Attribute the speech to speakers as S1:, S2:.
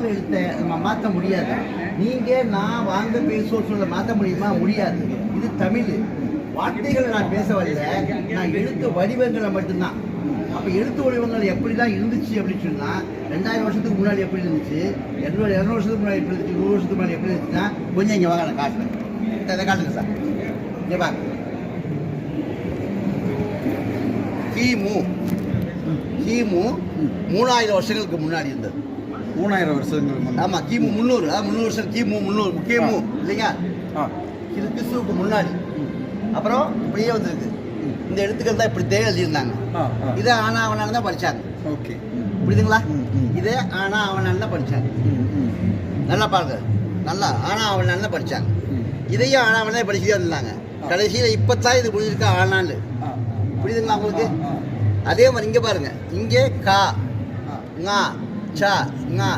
S1: எழுத்தை நம்ம மாற்ற முடியாது. நீங்கள் நான் வாங்க பேசுவோம் சொல்ல மாற்ற முடியுமா? முடியாது. இது தமிழ். வார்த்தைகளை நான் பேச வரல, நான் எழுத்து வடிவங்களை மட்டும்தான். அப்போ எழுத்து வடிவங்கள் எப்படிலாம் இருந்துச்சு அப்படின்னு சொன்னால் 2000 வருஷத்துக்கு முன்னாடி எப்படி இருந்துச்சு, 200 வருஷத்துக்கு முன்னாடி எப்படி இருந்துச்சு, 100 வருஷத்துக்கு முன்னாடி எப்படி இருந்துச்சுன்னா கொஞ்சம் இங்கே வாங்க நான் காட்டுறேன். இதை காட்டுங்க சார். இங்கே பாருங்க. கிமு 3000 வருஷங்களுக்கு முன்னாடி இருந்தது.
S2: 3000 வருஷங்களுக்கு
S1: ஆமாம். கிமு 300, 300 வருஷம். கிமு இல்லைங்க, கிறிஸ்துவுக்கு முன்னாடி. அப்புறம் இப்படியே வந்திருக்கு. இந்த எழுத்துக்கள் தான் இப்படி எழுதியிருந்தாங்க. இதை ஆனா அவனால தான் படித்தாங்க.
S2: ஓகே,
S1: புரியுதுங்களா? இதே ஆனா அவனால தான் படித்தாங்க. நல்லா பாருங்க, நல்லா ஆனா அவனால தான் படித்தாங்க. இதையும் ஆனா அவனே படிச்சுட்டே இருந்தாங்க. கடைசியில் இப்போத்தான் இது புரிஞ்சிருக்கா ஆனான்னு. புரியுதுங்களா உங்களுக்கு? அதே மாதிரி இங்கே பாருங்க, இங்கே கா, ஙா, சா, ஙா.